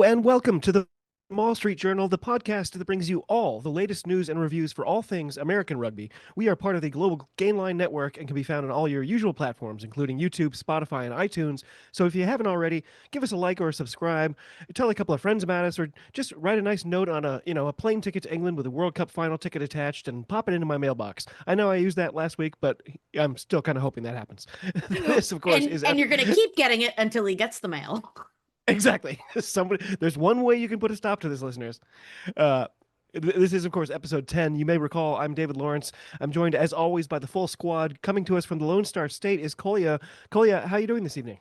and welcome to the Mall Street Journal, the podcast that brings you all the latest news and reviews for all things American rugby. We are part of the Global Gainline Network and can be found on all your usual platforms, including YouTube, Spotify, and iTunes. So if you haven't already, give us a like or a subscribe, tell a couple of friends about us, or just write a nice note on a plane ticket to England with a World Cup final ticket attached and pop it into my mailbox. I know I used that last week, but I'm still kind of hoping that happens. This, of course, is and you're going to keep getting it until he gets the mail. Exactly. There's one way you can put a stop to this, listeners. Uh, this is, of course, episode 10. You may recall I'm David Lawrence. I'm joined, as always, by the full squad. Coming to us from the Lone Star State is Kolya. Kolya, how are you doing this evening?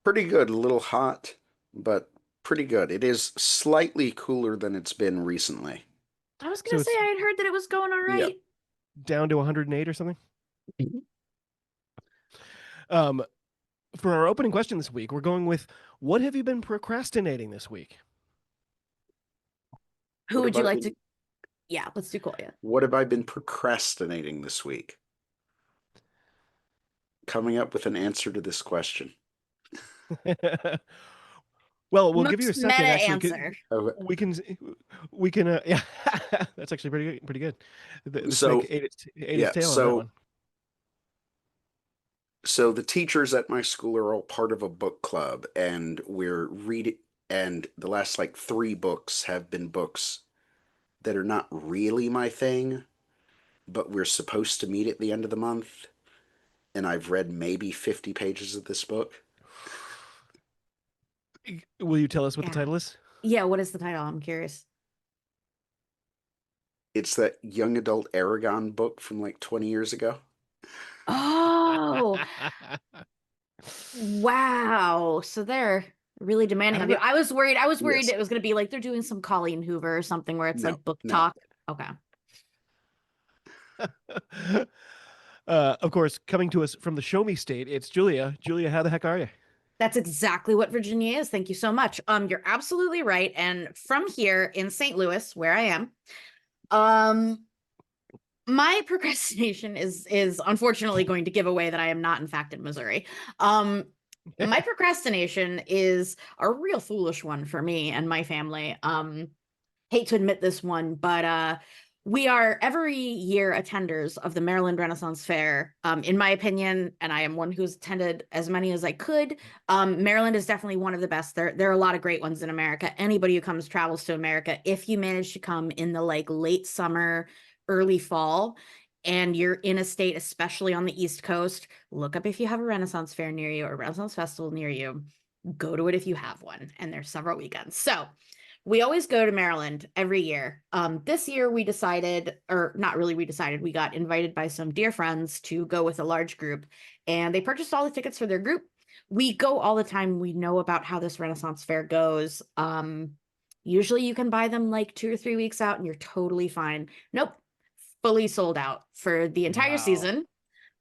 Pretty good. A little hot, but pretty good. It is slightly cooler than it's been recently. I was going to say, I had heard that it was going all right. Down to 108 or something? Mm-hmm. For our opening question this week, we're going with, what have you been procrastinating this week? Who would you like to? Yeah, let's do Kolya. What have I been procrastinating this week? Coming up with an answer to this question. Well, we'll give you a second. Meta Actually, answer. We can. Yeah, that's actually pretty good. The So snake ate its tail on that one. So the teachers at my school are all part of a book club, and we're reading. And the last 3 books have been books that are not really my thing, but we're supposed to meet at the end of the month. And I've read maybe 50 pages of this book. Will you tell us what the title is? Yeah, what is the title? I'm curious. It's that young adult Aragon book from 20 years ago. Oh, wow. So they're really demanding of you. I was worried yes. It was going to be they're doing some Colleen Hoover or something where it's book talk. Okay. Of course, coming to us from the Show Me State, it's Julia. Julia, how the heck are you? That's exactly what Virginia is. Thank you so much. You're absolutely right. And from here in St. Louis, where I am, my procrastination is unfortunately going to give away that I am not, in fact, in Missouri. My procrastination is a real foolish one for me and my family. Hate to admit this one, but we are every year attenders of the Maryland Renaissance Fair. In my opinion, and I am one who's attended as many as I could, Maryland is definitely one of the best. There are a lot of great ones in America. Anybody who travels to America, if you manage to come in the late summer, early fall, and you're in a state, especially on the East Coast, look up if you have a Renaissance Fair near you or a Renaissance Festival near you. Go to it if you have one, and there's several weekends. So we always go to Maryland every year. This year we decided, or not really we decided, we got invited by some dear friends to go with a large group, and they purchased all the tickets for their group. We go all the time. We know about how this Renaissance Fair goes. Usually you can buy them 2 or 3 weeks out and you're totally fine. Nope. Fully sold out for the entire season.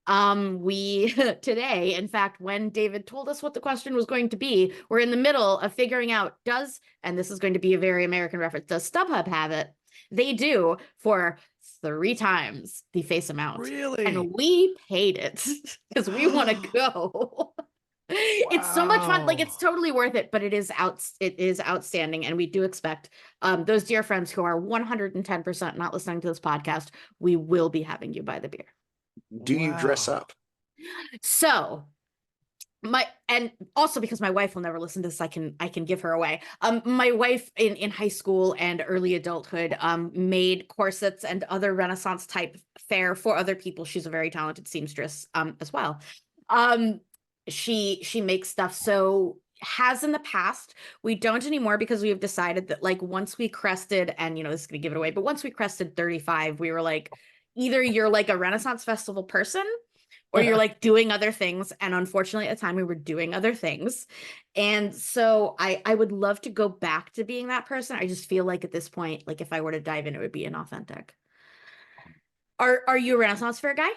We today, in fact, when David told us what the question was going to be, we're in the middle of figuring out and this is going to be a very American reference, does StubHub have it? They do, for 3 times the face amount. Really? And we paid it because we want to go. Wow. It's so much fun. It's totally worth it, but it is outstanding. And we do expect those dear friends who are 110% not listening to this podcast, we will be having you buy the beer. Do you dress up? So and also because my wife will never listen to this, I can give her away. My wife in high school and early adulthood made corsets and other Renaissance type fare for other people. She's a very talented seamstress as well. She makes stuff. So has in the past. We don't anymore because we have decided that once we crested, and this is gonna give it away, but once we crested 35, we were either you're a Renaissance Festival person or you're doing other things. And unfortunately at the time we were doing other things. And so I would love to go back to being that person. I just feel at this point, if I were to dive in, it would be inauthentic. Are you a Renaissance Fair guy?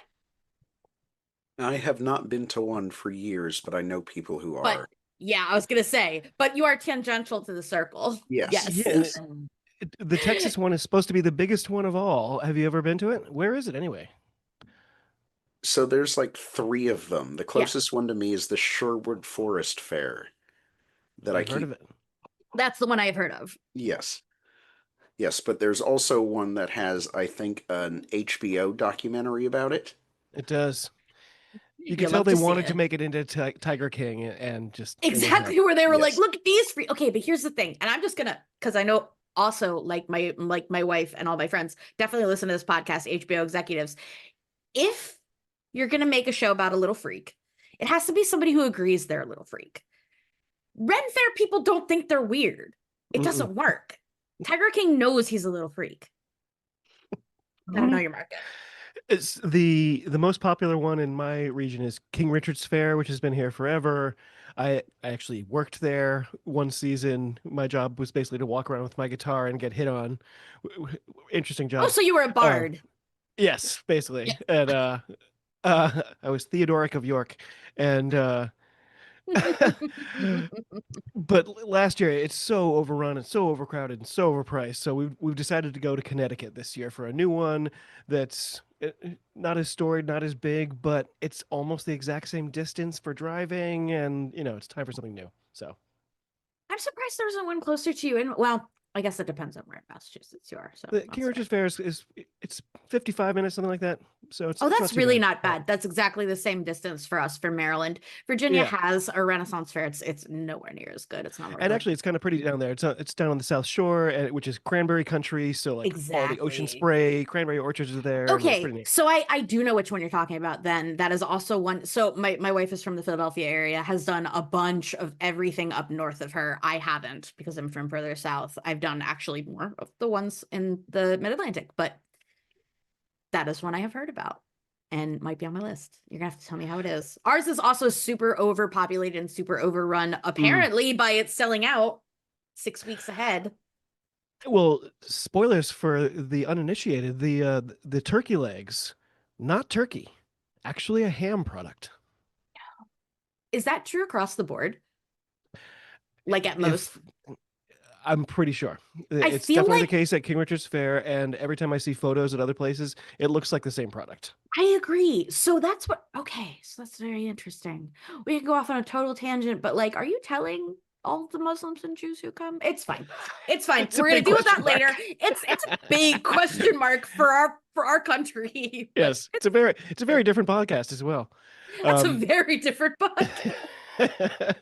I have not been to one for years, but I know people who are. Yeah, I was going to say, but you are tangential to the circle. Yes. The Texas one is supposed to be the biggest one of all. Have you ever been to it? Where is it anyway? So there's 3 of them. The closest one to me is the Sherwood Forest Fair. I've heard of it. That's the one I've heard of. Yes. Yes, but there's also one that has, I think, an HBO documentary about it. It does. You You could tell love they to see wanted to it. make it into Tiger King, and just it was not. Exactly where they were like, Yes. look at these free. Okay, but here's the thing, and I'm just gonna, because I know also like my wife and all my friends definitely listen to this podcast, HBO executives. If you're gonna make a show about a little freak, it has to be somebody who agrees they're a little freak. Ren Fair people don't think they're weird. It doesn't work. Tiger King knows he's a little freak. I don't know your market. It's the most popular one in my region is King Richard's Fair, which has been here forever. I actually worked there one season. My job was basically to walk around with my guitar and get hit on. Interesting Oh, job. so you were a bard. Yes, basically. Yeah. And I was Theodoric of York, and but last year it's so overrun and so overcrowded and so overpriced. So we've decided to go to Connecticut this year for a new one that's not as storied, not as big, but it's almost the exact same distance for driving, and it's time for something new. So I'm surprised there isn't one closer to you. And well, I guess it depends on where in Massachusetts you are. So the that's King fair. Richard's Fair is it's 55 minutes, something like that. So it's Oh, not that's too really bad. not bad. That's exactly the same distance for us for Maryland. Virginia Yeah. has a Renaissance fair. It's nowhere near as good. It's not And like actually, it's kind of pretty down there. It's down on the South Shore, which is cranberry country. So like all the ocean exactly. spray, cranberry orchards are there, and it's Okay, pretty neat. so I do know which one you're talking about then. That is also one. So my wife is from the Philadelphia area, has done a bunch of everything up north of her. I haven't because I'm from further south. I've done actually more of the ones in the mid-Atlantic, but that is one I have heard about and might be on my list. You're gonna have to tell me how it is. Ours is also super overpopulated and super overrun, apparently by it selling out 6 weeks ahead. Well, spoilers for the uninitiated, the turkey legs, not turkey, actually a ham product. Is that true across the board? Like at most? If I'm pretty sure. I It's feel definitely the like case at King Richard's Fair, and every time I see photos at other places, it looks like the same product. I agree. So that's what, okay, so that's very interesting. We can go off on a total tangent, but like, are you telling all the Muslims and Jews who come? It's fine. It's fine. It's a We're gonna big deal with that question later. mark. It's a big question mark for our country. But Yes, it's a very different podcast as well. that's a Um, very different podcast.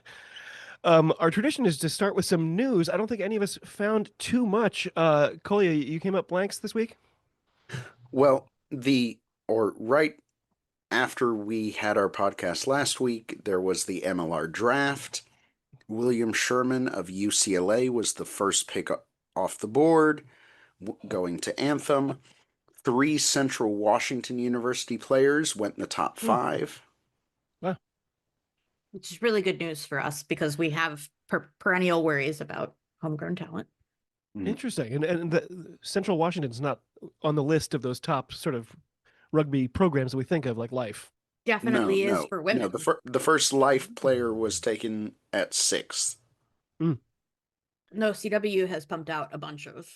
Our tradition is to start with some news. I don't think any of us found too much. Kolya, you came up blanks this week? Well, right after we had our podcast last week, there was the MLR draft. William Sherman of UCLA was the first pick off the board, going to Anthem. 3 Central Washington University players went in the top 5. Wow. Which is really good news for us because we have perennial worries about homegrown talent. Interesting. And the Central Washington's not on the list of those top sort of rugby programs that we think of, like Life. Definitely is for women. No, the first Life player was taken at 6th. No, CW has pumped out a bunch of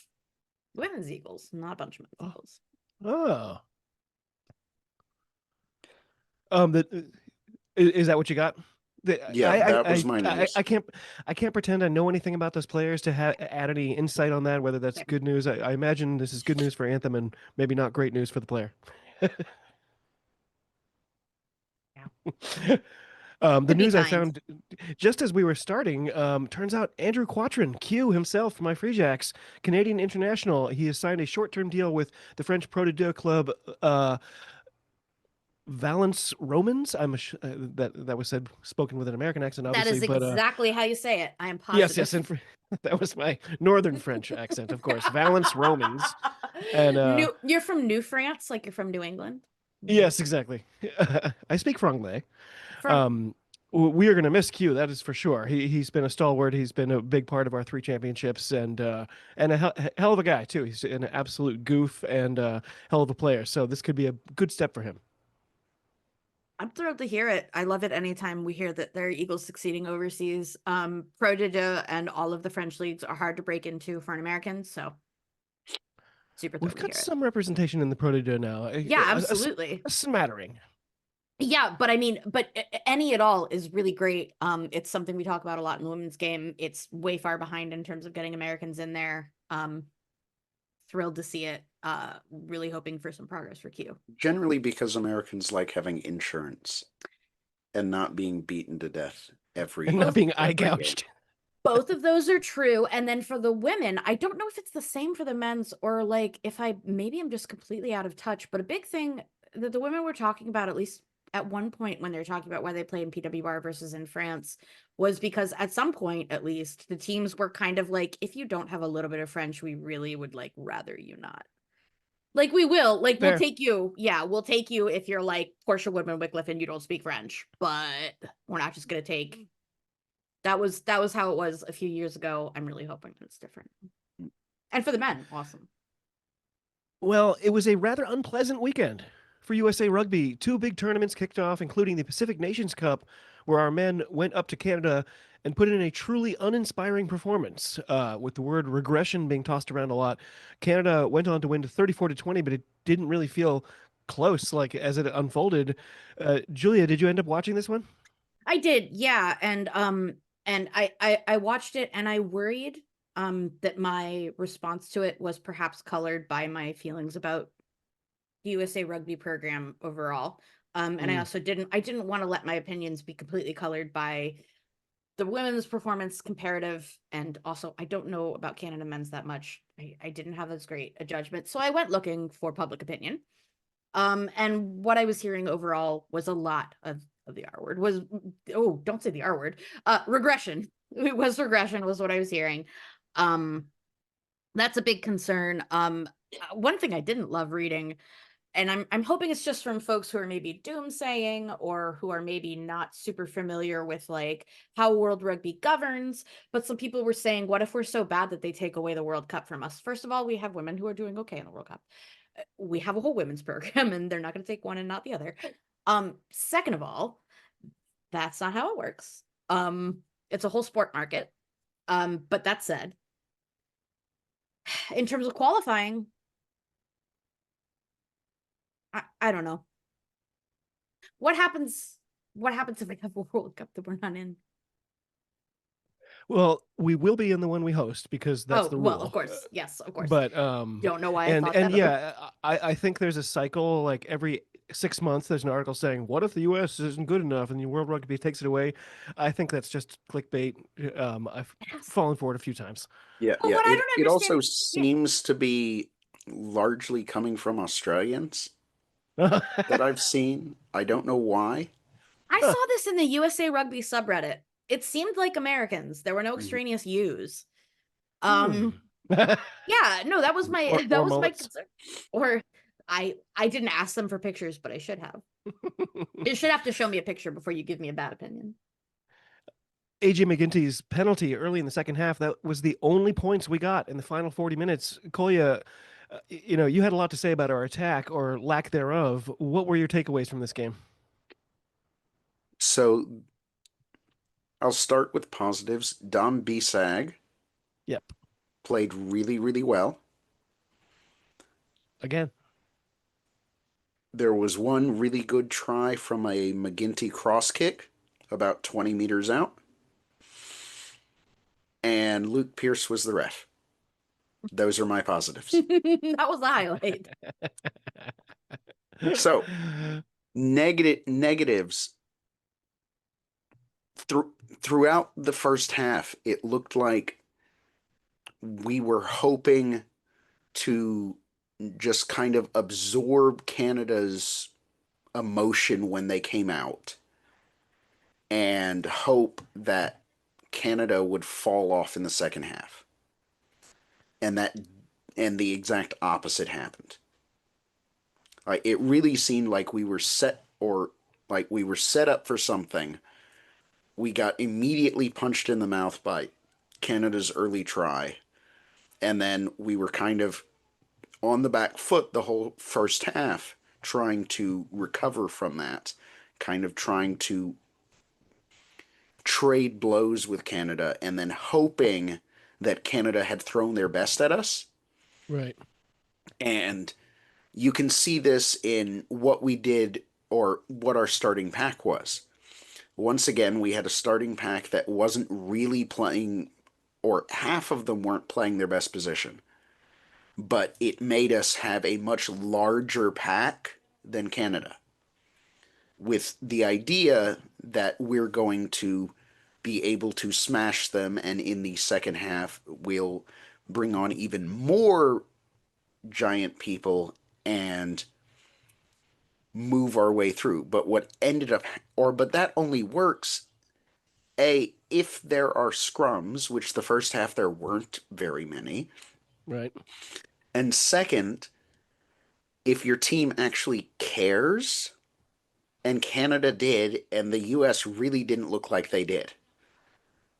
women's Eagles, not a bunch of men's Eagles. Oh. Is that what you got? That was my news. I can't pretend I know anything about those players to add any insight on that, whether that's good news. I imagine this is good news for Anthem and maybe not great news for the player. The news I found just as we were starting, turns out Andrew Quatrin, Q himself, my Free Jacks, Canadian international, he has signed a short-term deal with the French Pro de Deux club, Valence Romans. That was spoken with an American accent, obviously. That is exactly how you say it. I am positive. Yes, and that was my northern French accent, of course. Valence Romans, and you're from New France, like you're from New England. Yes, exactly. I speak Franglais. We are going to miss Q, that is for sure. He's been a stalwart. He's been a big part of our 3 championships, and a hell of a guy too. He's an absolute goof and hell of a player. So this could be a good step for him. I'm thrilled to hear it. I love it anytime we hear that there are Eagles succeeding overseas. Pro de Deux and all of the French leagues are hard to break into for an American, so super thrilled We've to hear got it. some representation in the Pro de Deux now. Yeah, absolutely. A smattering. Yeah, but I mean, any at all is really great. It's something we talk about a lot in the women's game. It's way far behind in terms of getting Americans in there. Thrilled to see it. Really hoping for some progress for Q. Generally because Americans like having insurance and not being beaten to death And not every being eye game. gouged. Both of those are true. And then for the women, I don't know if it's the same for the men's or like if maybe I'm just completely out of touch, but a big thing that the women were talking about, at least at one point when they're talking about why they play in PWR versus in France, was because at some point, at least, the teams were kind of like, if you don't have a little bit of French, we really would like rather you not. Like we'll Fair. take you. Yeah, we'll take you if you're like Portia Woodman Wycliffe and you don't speak French, but we're not just gonna take. That was how it was a few years ago. I'm really hoping that it's different. And for the men, awesome. Well, it was a rather unpleasant weekend for USA Rugby. Two big tournaments kicked off, including the Pacific Nations Cup, where our men went up to Canada and put in a truly uninspiring performance. With the word regression being tossed around a lot, Canada went on to win 34-20, but it didn't really feel close like as it unfolded. Julia, did you end up watching this one? I did, yeah, and I watched it and I worried that my response to it was perhaps colored by my feelings about the USA Rugby program overall. And I also didn't want to let my opinions be completely colored by the women's performance comparative. And also, I don't know about Canada men's that much. I didn't have as great a judgment. So I went looking for public opinion. And what I was hearing overall was a lot of the R word was, oh, don't say the R word. Regression. It was regression was what I was hearing. That's a big concern. One thing I didn't love reading, and I'm hoping it's just from folks who are maybe doomsaying or who are maybe not super familiar with like how World Rugby governs, but some people were saying, what if we're so bad that they take away the World Cup from us? First of all, we have women who are doing okay in the World Cup. We have a whole women's program and they're not going to take one and not the other. Second of all, that's not how it works. It's a whole sport market. But that said, in terms of qualifying, I don't know. What happens if we have a World Cup that we're not in? Well, we will be in the one we host because that's the rule. Well, of course. Yes, of course. But don't know why I and thought and that. yeah, I think there's a cycle like every 6 months there's an article saying what if the US isn't good enough and the World Rugby takes it away. I think that's just clickbait. I've fallen for it a few times. Yeah, But yeah. what I don't It also understand- seems to be largely coming from Australians that I've seen. I don't know why. I saw this in the USA Rugby subreddit. It seemed like Americans. There were no Mhm. extraneous U's. Hmm. Yeah, no, that was my Or- that or was my mullets. concern. Or I didn't ask them for pictures, but I should have. You should have to show me a picture before you give me a bad opinion. AJ McGinty's penalty early in the second half, that was the only points we got in the final 40 minutes. Kolya, you had a lot to say about our attack or lack thereof. What were your takeaways from this game? So I'll start with positives. Dom Bisag Yep. played really, really well. Again. There was one really good try from a McGinty cross kick about 20 meters out. And Luke Pierce was the ref. Those are my positives. That was the highlight. So, negatives. Throughout the first half, it looked like we were hoping to just kind of absorb Canada's emotion when they came out and hope that Canada would fall off in the second half. And the exact opposite happened. It really seemed like we were set up for something. We got immediately punched in the mouth by Canada's early try. And then we were kind of on the back foot the whole first half, trying to recover from that, kind of trying to trade blows with Canada, and then hoping that Canada had thrown their best at us. Right. And you can see this in what we did or what our starting pack was. Once again, we had a starting pack that wasn't really playing, or half of them weren't playing their best position. But it made us have a much larger pack than Canada, with the idea that we're going to be able to smash them, and in the second half, we'll bring on even more giant people and move our way through. But what ended up, but that only works, if there are scrums, which the first half there weren't very many. Right. And second, if your team actually cares, and Canada did, and the US really didn't look like they did.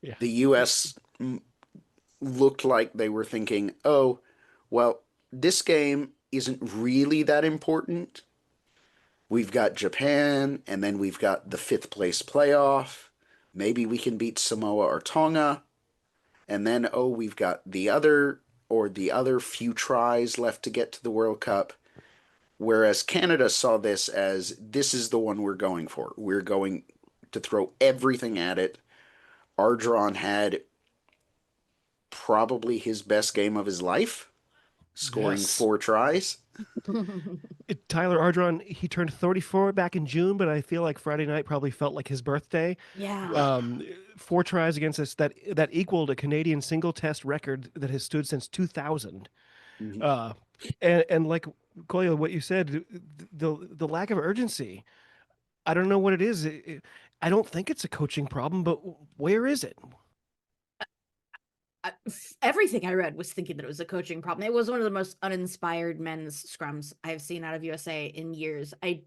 Yeah. The US looked like they were thinking, oh, well, this game isn't really that important. We've got Japan, and then we've got the fifth place playoff. Maybe we can beat Samoa or Tonga. And then, oh, we've got the other few tries left to get to the World Cup. Whereas Canada saw this as, this is the one we're going for. We're going to throw everything at it. Ardron had probably his best game of his life, scoring Yes. 4 tries. Tyler Ardron, he turned 34 back in June, but I feel like Friday night probably felt like his birthday. Yeah. 4 tries against us that equaled a Canadian single test record that has stood since 2000. Mhm. Uh, and like Kolya, what you said, the lack of urgency. I don't know what it is. I don't think it's a coaching problem, but where is it? Everything I read was thinking that it was a coaching problem. It was one of the most uninspired men's scrums I've seen out of USA in years. I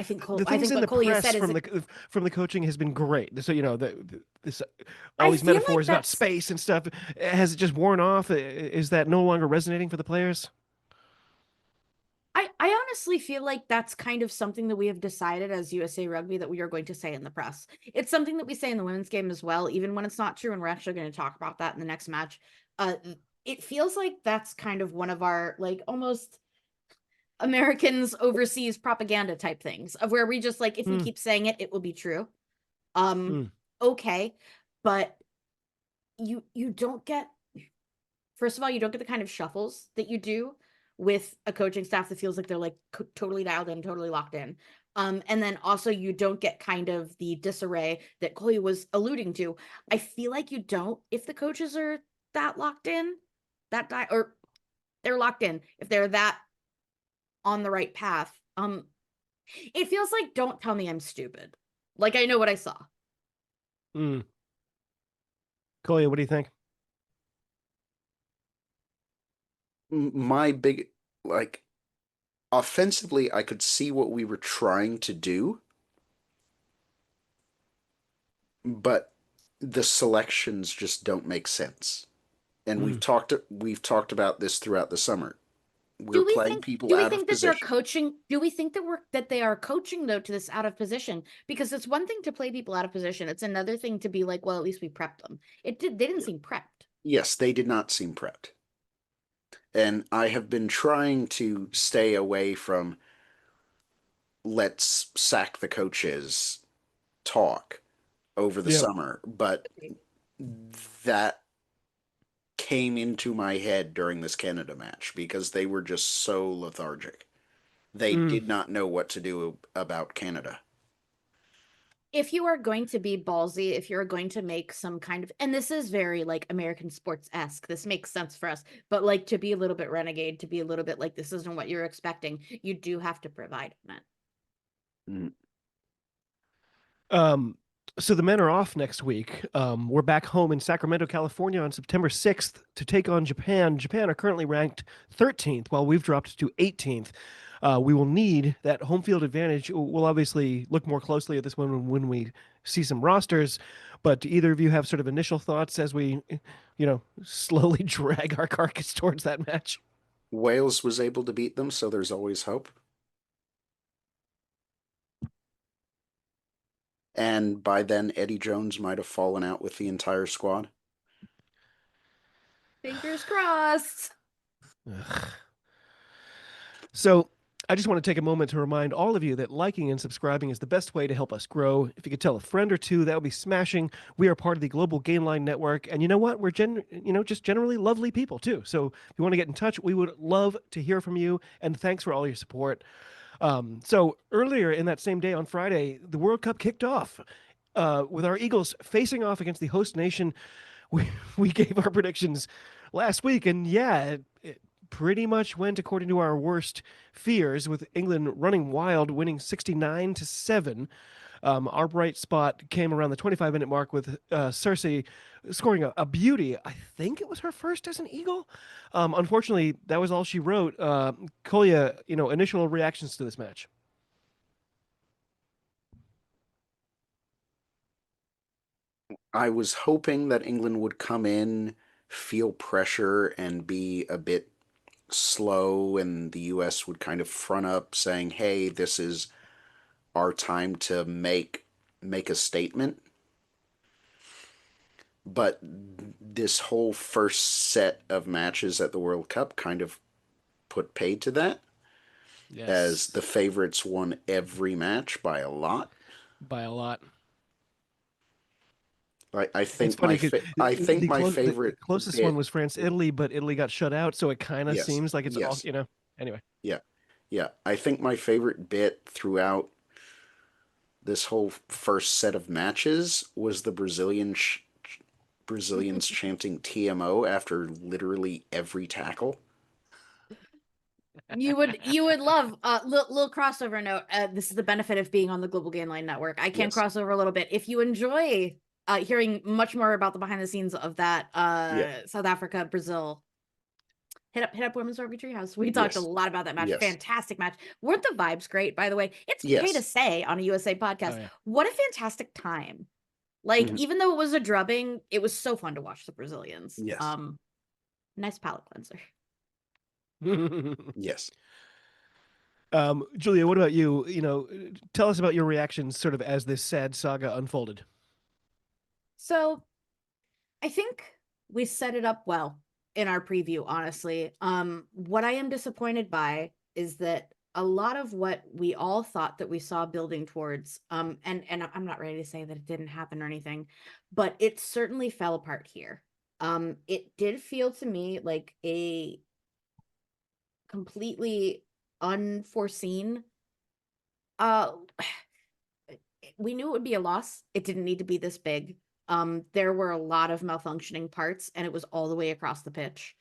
think The I things think in what the Kolya press said is from the coaching has been great. So this all I these feel like metaphors about that's space and stuff, has it just worn off? Is that no longer resonating for the players? I honestly feel like that's kind of something that we have decided as USA Rugby that we are going to say in the press. It's something that we say in the women's game as well, even when it's not true, and we're actually going to talk about that in the next match. Uh, it feels like that's kind of one of our like almost Americans overseas propaganda type things of where we just like if we Hmm. keep saying it, it will be true. Um, Hmm. okay, but you don't get first of all, you don't get the kind of shuffles that you do with a coaching staff that feels like they're like totally dialed in, totally locked in. And then also you don't get kind of the disarray that Chloe was alluding to. I feel like you don't if the coaches are that locked in, or they're locked in, if they're that on the right path. It feels like don't tell me I'm stupid. Like I know what I saw. Hmm. Kolya, what do you think? My big, like, offensively, I could see what we were trying to do, but the selections just don't make sense. And Hmm. we've talked about this throughout the summer. We're Do we playing think people do we out of think that they're position. coaching? Do we think that they are coaching though to this out of position? Because it's one thing to play people out of position. It's another thing to be like, well, at least we prepped them. They didn't seem prepped. Yes, they did not seem prepped. And I have been trying to stay away from let's sack the coaches talk over the Yeah. summer, but that came into my head during this Canada match because they were just so lethargic. They Mm. did not know what to do about Canada. If you are going to be ballsy, if you're going to make some kind of, and this is very like American sports-esque, this makes sense for us, but like to be a little bit renegade, to be a little bit like this isn't what you're expecting, you do have to provide on it. Mm. Um, so the men are off next week. We're back home in Sacramento, California on September 6th to take on Japan. Japan are currently ranked 13th, while we've dropped to 18th. We will need that home field advantage. We'll obviously look more closely at this one when we see some rosters. But do either of you have sort of initial thoughts as we, slowly drag our carcass towards that match? Wales was able to beat them, so there's always hope. And by then, Eddie Jones might have fallen out with the entire squad. Fingers crossed. Ugh. So I just want to take a moment to remind all of you that liking and subscribing is the best way to help us grow. If you could tell a friend or two, that would be smashing. We are part of the Global Gainline Network, and you know what? We're just generally lovely people too. So if you want to get in touch, we would love to hear from you. And thanks for all your support. So earlier in that same day on Friday, the World Cup kicked off with our Eagles facing off against the host nation. We gave our predictions last week, and yeah, it pretty much went according to our worst fears, with England running wild, winning 69-7. Our bright spot came around the 25-minute mark with Cersei scoring a beauty. I think it was her first as an Eagle. Unfortunately, that was all she wrote. Kolya, initial reactions to this match. I was hoping that England would come in, feel pressure, and be a bit slow, and the US would kind of front up saying, "Hey, this is our time to make a statement." But this whole first set of matches at the World Cup kind of put paid to that, as Yes, the favorites won every match by a lot. by a lot. I It's think funny my because I think the, my close, the favorite closest one bit. was France Italy, but Italy got shut out, so it kind of Yes, seems like it's all yes, Anyway. yeah, yeah. I think my favorite bit throughout this whole first set of matches was the Brazilians chanting TMO after literally every tackle. You would love little crossover note. This is the benefit of being on the Global Gainline Network. I can Yes. cross over a little bit. If you enjoy hearing much more about the behind the scenes of that Yeah. South Africa Brazil, hit up Women's Rugby Treehouse. We talked a Yes. lot about that match. Yes. Fantastic match. Weren't the vibes great? By the way, it's okay to Yes. say on a USA Oh podcast. yeah. What a fantastic time! Like, Mhm. even though it was a drubbing, it was so fun to watch the Brazilians. Yes. Nice palate cleanser. Yes. Julia, what about you? Tell us about your reactions sort of as this sad saga unfolded. So I think we set it up well in our preview, honestly. What I am disappointed by is that a lot of what we all thought that we saw building towards, and I'm not ready to say that it didn't happen or anything, but it certainly fell apart here. It did feel to me like a completely unforeseen uh we knew it would be a loss. It didn't need to be this big. There were a lot of malfunctioning parts, and it was all the way across the pitch.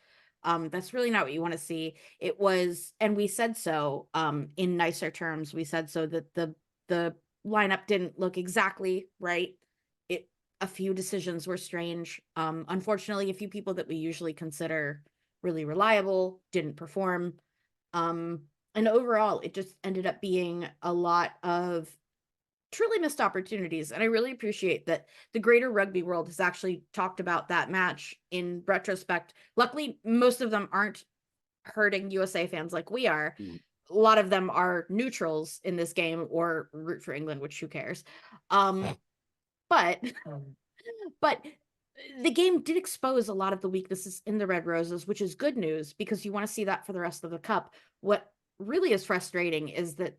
That's really not what you want to see. It was, and we said so in nicer terms. We said so that the lineup didn't look exactly right. It A few decisions were strange. Unfortunately, a few people that we usually consider really reliable didn't perform. Um, and overall, it just ended up being a lot of truly missed opportunities. And I really appreciate that the greater rugby world has actually talked about that match in retrospect. Luckily, most of them aren't hurting USA fans like we are. Mhm. A lot of them are neutrals in this game or root for England, which who cares? But but the game did expose a lot of the weaknesses in the Red Roses, which is good news because you want to see that for the rest of the cup. What really is frustrating is that,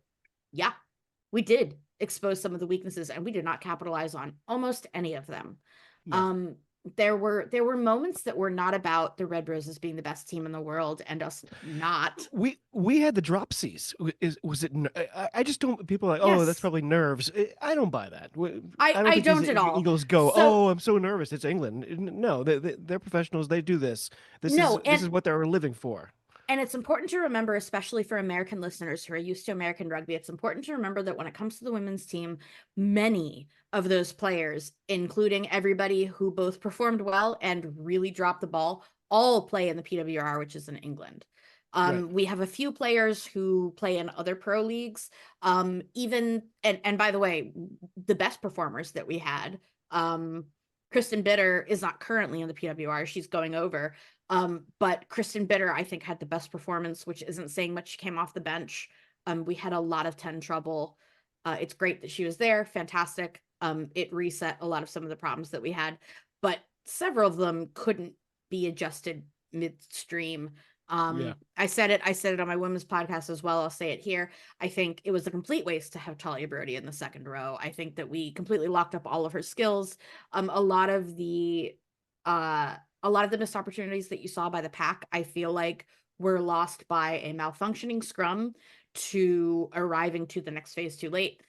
yeah, we did expose some of the weaknesses and we did not capitalize on almost any of them. No. Um, there were moments that were not about the Red Roses being the best team in the world and us not. We had the dropsies. Was it? I just don't. People are like, oh, that's Yes, probably nerves. I don't buy that. I I don't I think these don't at all. Eagles go. So Oh, I'm so nervous. It's England. No, they're professionals. They do this. This is no, this is what they're living for. and it's important to remember, especially for American listeners who are used to American rugby, it's important to remember that when it comes to the women's team, many of those players, including everybody who both performed well and really dropped the ball, all play in the PWR, which is in England. Right. We have a few players who play in other pro leagues. Even and by the way, the best performers that we had, Kristen Bitter is not currently in the PWR. She's going over. But Kristen Bitter, I think, had the best performance, which isn't saying much. She came off the bench. We had a lot of 10 trouble. It's great that she was there. Fantastic. It reset a lot of some of the problems that we had, but several of them couldn't be adjusted midstream. Yeah. I said it on my women's podcast as well. I'll say it here. I think it was a complete waste to have Talia Brody in the second row. I think that we completely locked up all of her skills. A lot of the missed opportunities that you saw by the pack, I feel like were lost by a malfunctioning scrum to arriving to the next phase too late.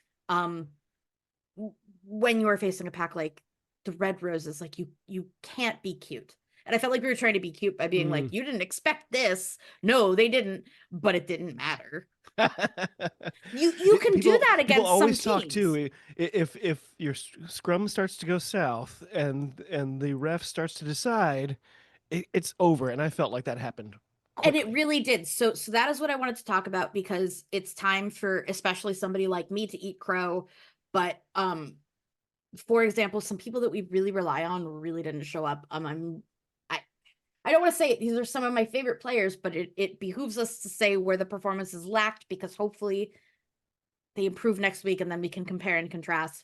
When you are facing a pack like the Red Roses, like you can't be cute. And I felt like we were trying to be cute by being like, you didn't expect this. No, they didn't, but it didn't matter. You can do that People against some always talk teams. too. If your scrum starts to go south and the ref starts to decide, it's over. And I felt like that happened And it quickly. really did. So that is what I wanted to talk about, because it's time for especially somebody like me to eat crow. But for example, some people that we really rely on really didn't show up. I don't want to say it, these are some of my favorite players, but it behooves us to say where the performances lacked, because hopefully they improve next week and then we can compare and contrast.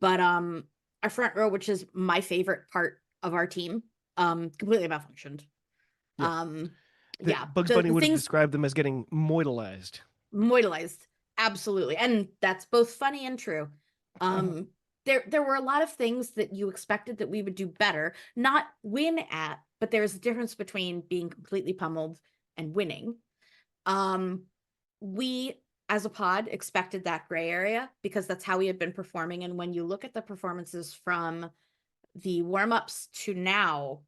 But our front row, which is my favorite part of our team, completely malfunctioned. Yeah. Yeah, Bugs the Bunny would have things described them as getting moidalized. moidalized, absolutely, and that's both funny and true. There were a lot of things that you expected that we would do better, not win at, but there's a difference between being completely pummeled and winning. We as a pod expected that gray area because that's how we had been performing, and when you look at the performances from the warm-ups to now,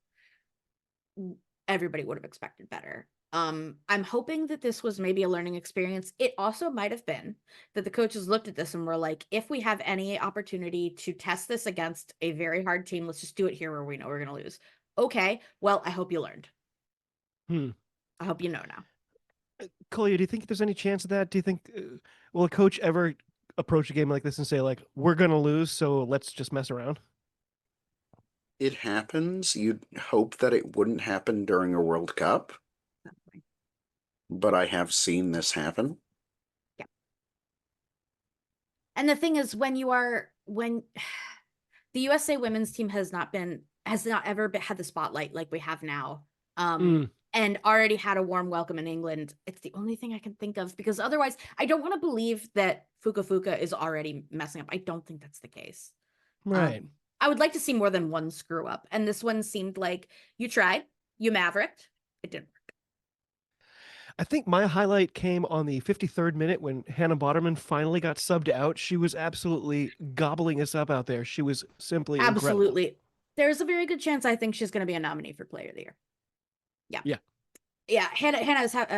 everybody would have expected better. I'm hoping that this was maybe a learning experience. It also might have been that the coaches looked at this and were like, if we have any opportunity to test this against a very hard team, let's just do it here where we know we're going to lose. Okay, well, I hope you learned. I hope you know now. Kolya, do you think there's any chance of that? Do you think will a coach ever approach a game like this and say like, we're gonna lose, so let's just mess around? It happens. You'd hope that it wouldn't happen during a World Cup, but I have seen this happen. Yeah. And the thing is, when the USA women's team has not ever had the spotlight like we have now, and already had a warm welcome in England, it's the only thing I can think of, because otherwise I don't want to believe that Fuka is already messing up. I don't think that's the case. Right. I would like to see more than one screw up, and this one seemed like you tried, you mavericked, it didn't work. I think my highlight came on the 53rd minute when Hannah Botterman finally got subbed out. She was absolutely gobbling us up out there. She was simply incredible. Absolutely. There's a very good chance I think she's going to be a nominee for Player of the Year. Yeah.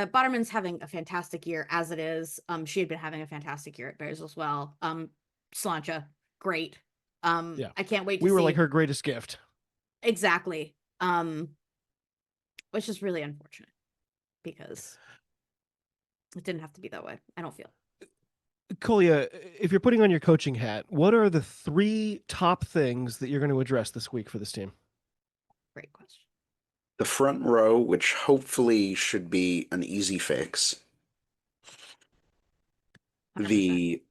Botterman's having a fantastic year as it is. She had been having a fantastic year at Bears as well. Slancha, great. Yeah. I can't wait to We were see. like her greatest gift. Exactly. Which is really unfortunate because it didn't have to be that way, I don't feel. Kolya, if you're putting on your coaching hat, what are the 3 top things that you're going to address this week for this team? Great question. The front row, which hopefully should be an easy fix. 100%. The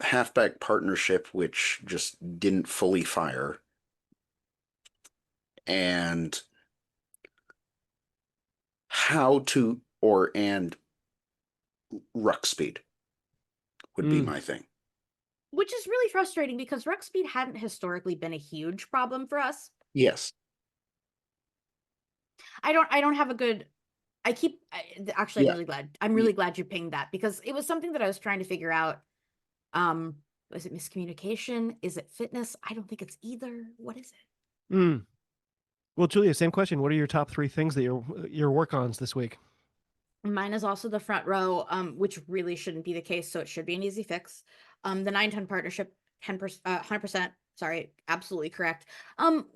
halfback partnership, which just didn't fully fire. And ruck speed would be my thing. Which is really frustrating because ruck speed hadn't historically been a huge problem for us. Yes. I don't have a good. I'm really glad. I'm really glad you pinged that, because it was something that I was trying to figure out. Was it miscommunication? Is it fitness? I don't think it's either. What is it? Well, Julia, same question. What are your top 3 things that your work-ons this week? Mine is also the front row, which really shouldn't be the case, so it should be an easy fix. The 9-10 partnership, 10%, 100%. Sorry, absolutely correct.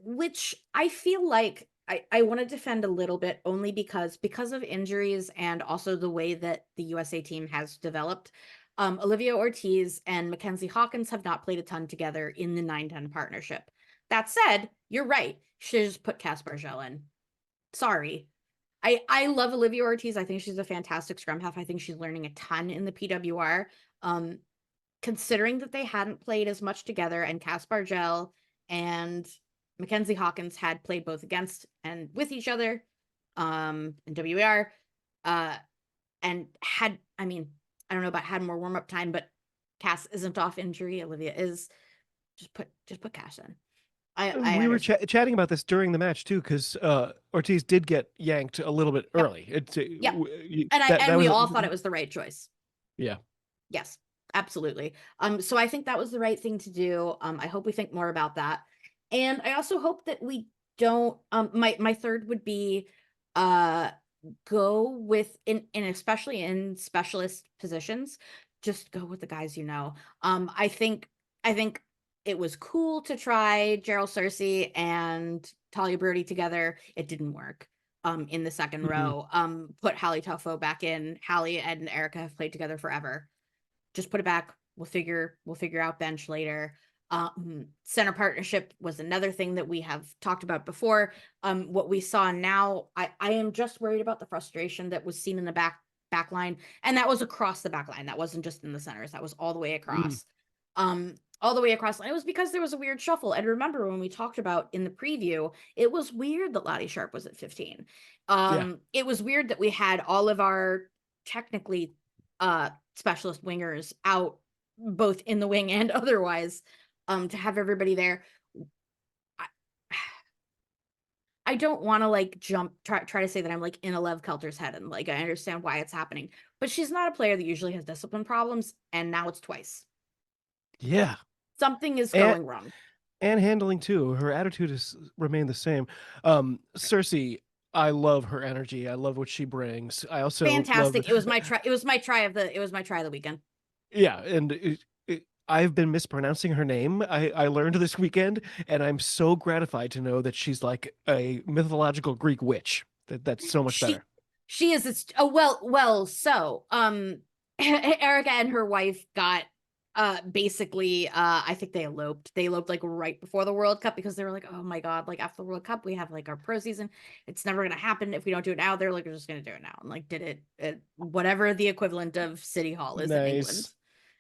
Which I feel like I want to defend a little bit, only because of injuries and also the way that the USA team has developed. Olivia Ortiz and Mackenzie Hawkins have not played a ton together in the 9-10 partnership. That said, you're right. Should just put Kaspar Gel in. Sorry. I love Olivia Ortiz. I think she's a fantastic scrum half. I think she's learning a ton in the PWR. Considering that they hadn't played as much together, and Kaspar Gel and Mackenzie Hawkins had played both against and with each other, in WER, and had, I mean, I don't know about had more warm-up time, but Cass isn't off injury. Olivia is. Just put Cass in. I We were understand. chatting about this during the match too, because Ortiz did get yanked a little bit Yep. early. It's Yep. that We was all thought it was the right choice. yeah. Yes, absolutely. So I think that was the right thing to do. I hope we think more about that. And I also hope that we don't, my third would be go with in especially in specialist positions, just go with the guys you know. I think it was cool to try Gerald Cersei and Talia Birdie together. It didn't work. In the second row, put Hallie Tuffo back in. Hallie and Erica have played together forever. Just put it back. We'll figure out bench later. Center partnership was another thing that we have talked about before. What we saw now, I am just worried about the frustration that was seen in the back line, and that was across the back line. That wasn't just in the centers. That was all the way across. All the way across. And it was because there was a weird shuffle. And remember when we talked about in the preview, it was weird that Lottie Sharp was at 15. It was weird that we had all of our technically specialist wingers out, both in the wing and otherwise, to have everybody there. I don't want to like try to say that I'm like in a Lev Kelter's head, and like I understand why it's happening, but she's not a player that usually has discipline problems, and now it's twice. Yeah. Something is And, going wrong. and handling too. Her attitude has remained the same. Cersei, I love her energy. I love what she brings. I also love Fantastic. It was my try. It was my try of the weekend. yeah, and I've been mispronouncing her name. I learned this weekend, and I'm so gratified to know that she's like a mythological Greek witch. That's so much better. She is. It's so Erica and her wife got basically I think they eloped like right before the World Cup, because they were like, oh my god, like after the World Cup we have like our pro season, it's never gonna happen if we don't do it now. They're like, we're just gonna do it now, and like did it at whatever the equivalent of City Hall is in England. Nice.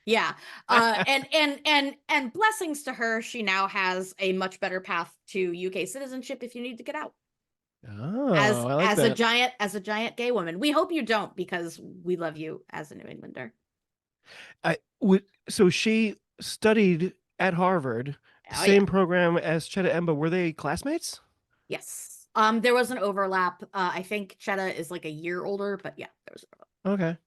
Yeah. And blessings to her, she now has a much better path to UK citizenship if you need to get out. Oh, as I like as that. a giant gay woman. We hope you don't, because we love you as a New Englander. So she studied at Harvard, Oh yeah. same program as Cheta Emba. Were they classmates? Yes. There was an overlap. I think Cheta is like a year older, but yeah, there was an overlap. Okay.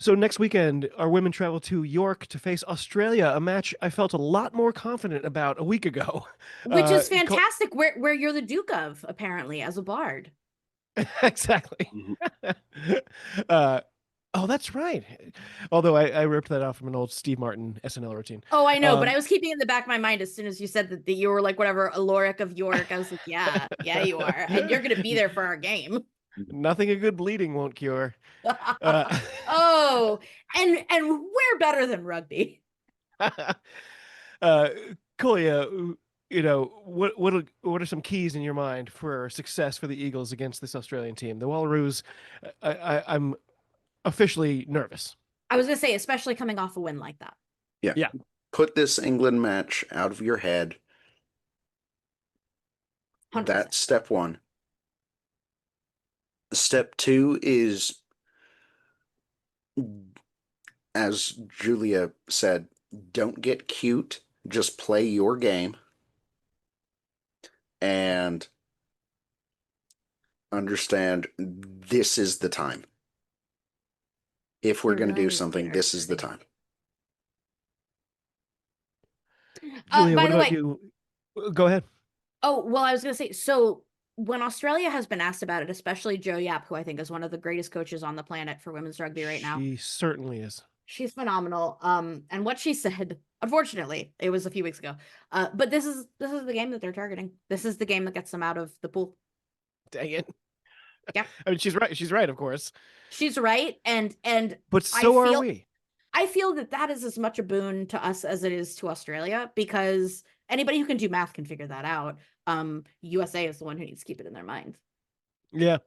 So next weekend, our women travel to York to face Australia, a match I felt a lot more confident about a week ago. Which is fantastic, where you're the Duke of, apparently, as a bard. Exactly. uh, oh, that's right. Although I ripped that off from an old Steve Martin SNL routine. Oh, I know, but I was keeping it in the back of my mind as soon as you said that you were like whatever, Aloric of York. I was like, yeah, you are, and you're gonna be there for our game. Nothing a good bleeding won't cure. Oh, and we're better than rugby. Kolya, what are some keys in your mind for success for the Eagles against this Australian team? The Wallaroos, I'm officially nervous. I was gonna say, especially coming off a win like that. Yeah. Put this England match out of your head. 100%. That's step one. Step two is, as Julia said, don't get cute. Just play your game. And understand this is the time. If we're going to do something, this is the time. Julia, By what the about way, you? Go ahead. Oh, well, I was going to say, so when Australia has been asked about it, especially Jo Yap, who I think is one of the greatest coaches on the planet for women's rugby right now. She certainly is. She's phenomenal. And what she said, unfortunately, it was a few weeks ago. But this is the game that they're targeting. This is the game that gets them out of the pool. Dang it. Yeah. I mean, she's right. She's right, of course. She's right. And but so are we. I feel that is as much a boon to us as it is to Australia, because anybody who can do math can figure that out. USA is the one who needs to keep it in their mind. Yeah.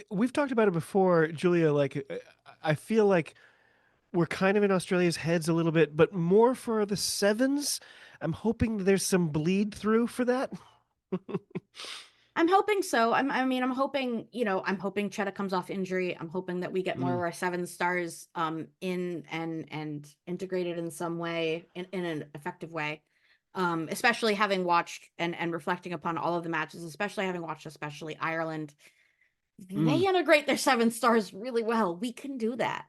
We've talked about it before, Julia. Like, I feel like we're kind of in Australia's heads a little bit, but more for the sevens. I'm hoping there's some bleed through for that. I'm hoping so. I mean, I'm hoping, I'm hoping Cheddar comes off injury. I'm hoping that we get more of our 7 stars in and integrated in some way, in an effective way. Especially having watched and reflecting upon all of the matches, especially Ireland. They integrate their 7 stars really well. We can do that.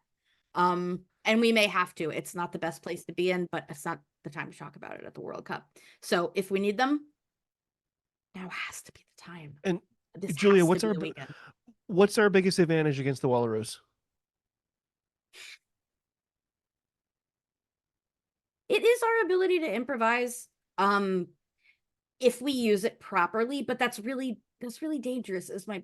And we may have to. It's not the best place to be in, but it's not the time to talk about it at the World Cup. So if we need them, now has to be the time. And This Julia, has to be the weekend. what's our biggest advantage against the Wallaroos? It is our ability to improvise, if we use it properly, but that's really dangerous. That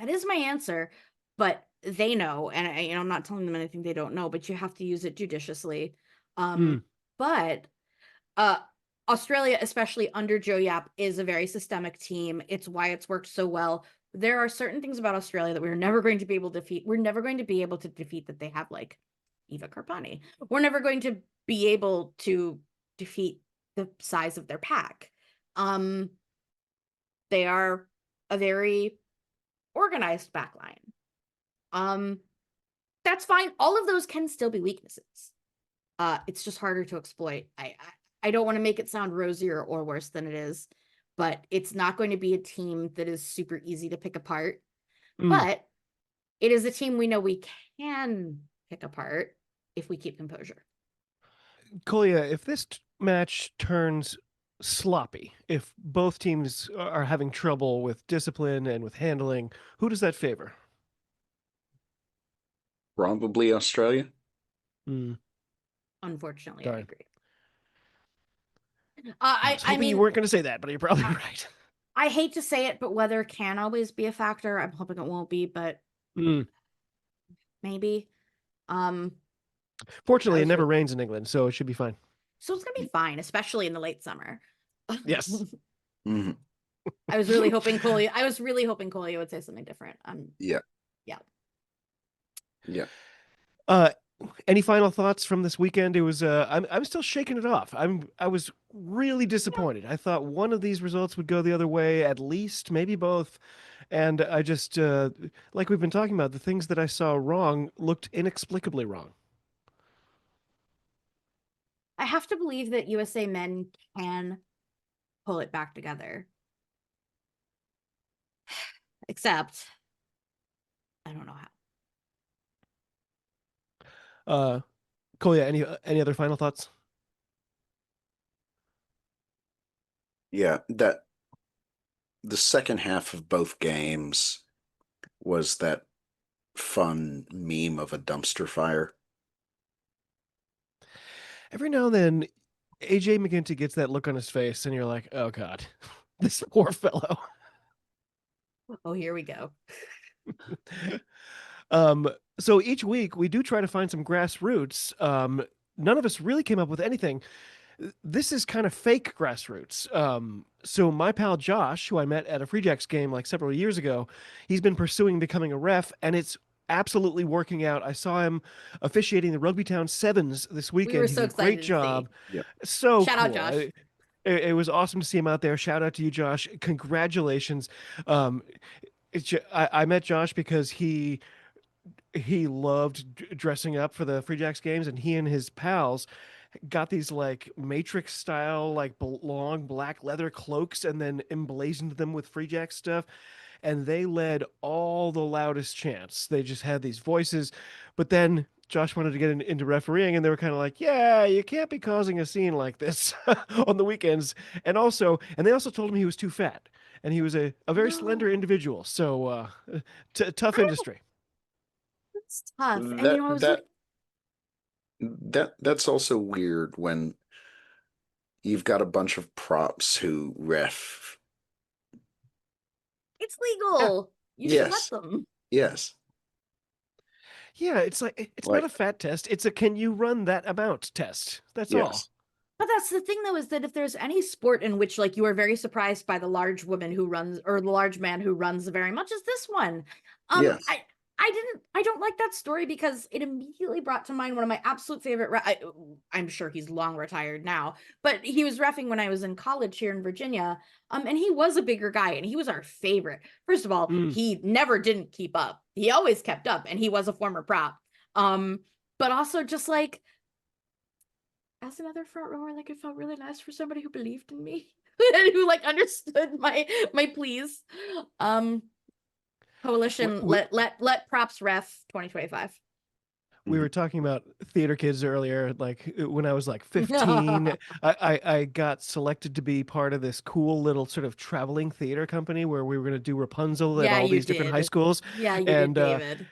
is my answer, but they know, and I'm not telling them anything they don't know, but you have to use it judiciously. But Australia, especially under Joe Yap, is a very systemic team. It's why it's worked so well. There are certain things about Australia that we're never going to be able to defeat. We're never going to be able to defeat that they have, like Eva Karpani. We're never going to be able to defeat the size of their pack. They are a very organized backline. That's fine. All of those can still be weaknesses. It's just harder to exploit. I don't want to make it sound rosier or worse than it is, but it's not going to be a team that is super easy to pick apart. But it is a team we know we can pick apart if we keep composure. Kolya, if this match turns sloppy, if both teams are having trouble with discipline and with handling, who does that favor? Probably Australia. Unfortunately, Darn. I agree. I was hoping you weren't going to say that, but you're probably right. I hate to say it, but weather can always be a factor. I'm hoping it won't be, but maybe. Fortunately, it never rains in England, so it should be fine. So it's gonna be fine, especially in the late summer. Yes. I was really hoping Kolya would say something different. Yeah. Any final thoughts from this weekend? It was I'm still shaking it off. I was really disappointed. I thought one of these results would go the other way, at least, maybe both. And I just like we've been talking about, the things that I saw wrong looked inexplicably wrong. I have to believe that USA men can pull it back together. Except I don't know how. Kolya, any other final thoughts? Yeah, that the second half of both games was that fun meme of a dumpster fire. Every now and then, AJ McGinty gets that look on his face, and you're like, oh, God, this poor fellow. Oh, here we go. So each week, we do try to find some grassroots. None of us really came up with anything. This is kind of fake grassroots. So my pal Josh, who I met at a Free Jacks game like several years ago, he's been pursuing becoming a ref, and it's absolutely working out. I saw him officiating the Rugby Town Sevens this weekend. We were He so did a excited great job. Yeah. So Shout cool. out, Josh. It was awesome to see him out there. Shout out to you, Josh. Congratulations. I met Josh because he loved dressing up for the Free Jacks games, and he and his pals got these like Matrix style, like long black leather cloaks, and then emblazoned them with Free Jacks stuff. And they led all the loudest chants. They just had these voices. But then Josh wanted to get into refereeing, and they were kind of like, yeah, you can't be causing a scene like this on the weekends. And they also told him he was too fat, and he was a very slender individual. So tough industry. It's tough. And That's also weird when you've got a bunch of props who ref. It's legal. You should let them. Yes. Yeah, it's not a fat test. It's a can you run that amount test. That's all. But that's the thing, though, is that if there's any sport in which, like, you are very surprised by the large woman who runs, or the large man who runs very much as this one, Yes. I I don't like that story because it immediately brought to mind one of my absolute favorite. I'm sure he's long retired now, but he was reffing when I was in college here in Virginia. And he was a bigger guy, and he was our favorite. First of all, Mm. he never didn't keep up. He always kept up, and he was a former prop. But also just like as another front rower, like it felt really nice for somebody who believed in me and who like understood my pleas. Coalition, let props ref 2025. We were talking about theater kids earlier. Like when I was like 15, I got selected to be part of this cool little sort of traveling theater company where we were going to do Rapunzel at Yeah, all you these different high did. schools. Yeah, you did, And David.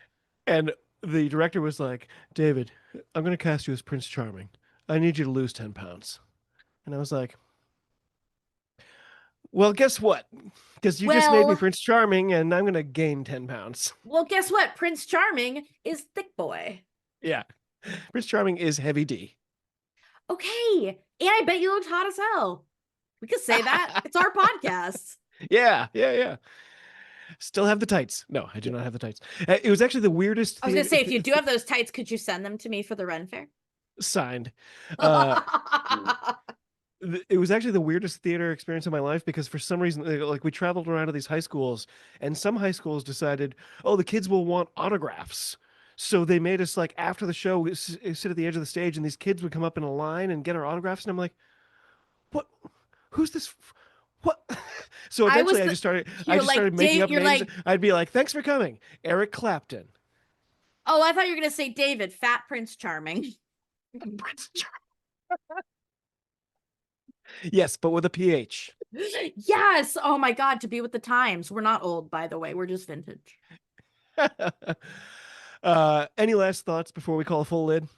and the director was like, David, I'm going to cast you as Prince Charming. I need you to lose 10 pounds. And I was like, well, guess what? Because you just made me Well, Prince Charming and I'm going to gain 10 pounds. well, guess what? Prince Charming is thick boy. Yeah. Prince Charming is heavy D. Okay. And I bet you looked hot as hell. We could say that. It's our podcast. Yeah, yeah, yeah. Still have the tights. No, I do not have the tights. It was actually the weirdest I was gonna say, if you do have those tights, could you send them to me for the Ren Fair? signed. Uh, it was actually the weirdest theater experience of my life because for some reason, like we traveled around to these high schools, and some high schools decided, oh, the kids will want autographs. So they made us like after the show sit at the edge of the stage, and these kids would come up in a line and get our autographs, and I'm like, what? Who's this? What? So I was eventually, I you're just started like making Dave. up You're names. like, I'd be like, thanks for coming, Eric Clapton. oh, I thought you were gonna say David, Fat Prince Charming. Prince Charming. Yes, but with a PH. Yes. Oh my God, to be with the times. We're not old, by the way. We're just vintage. Any last thoughts before we call a full lid?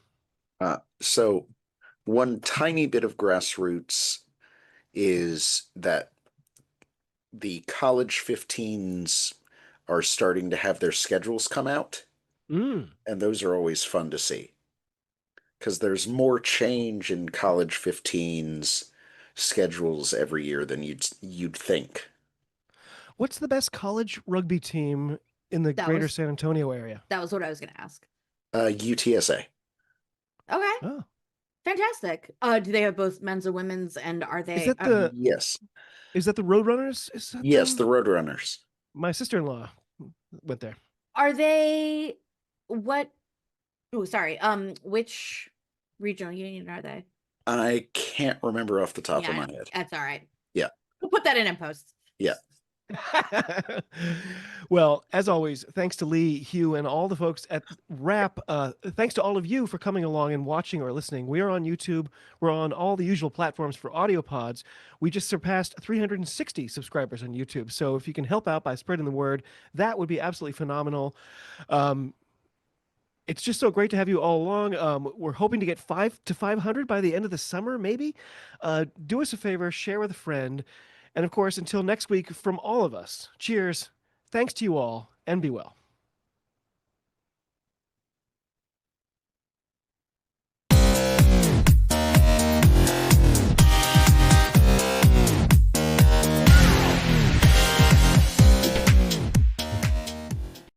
So one tiny bit of grassroots is that the college 15s are starting to have their schedules come out, Mm. and those are always fun to see because there's more change in college 15s schedules every year than you'd think. What's the best college rugby team in the That greater was San Antonio area? that was what I was gonna ask. UTSA. Okay. Oh, Fantastic. Do they have both men's and women's? And are is they that the Yes. is that the Roadrunners? Is that Yes, the them? Roadrunners. My sister-in-law went there. are they what oh sorry. Which regional union are they? I can't remember off the top Yeah, of I my know. head. That's all right. Yeah. We'll put that in post. Yeah. Well, as always, thanks to Lee, Hugh, and all the folks at Rap. Thanks to all of you for coming along and watching or listening. We are on YouTube. We're on all the usual platforms for audio pods. We just surpassed 360 subscribers on YouTube. So if you can help out by spreading the word, that would be absolutely phenomenal. It's just so great to have you all along. We're hoping to get 500 by the end of the summer, maybe. Do us a favor, share with a friend. And of course, until next week, from all of us, cheers. Thanks to you all, and be well.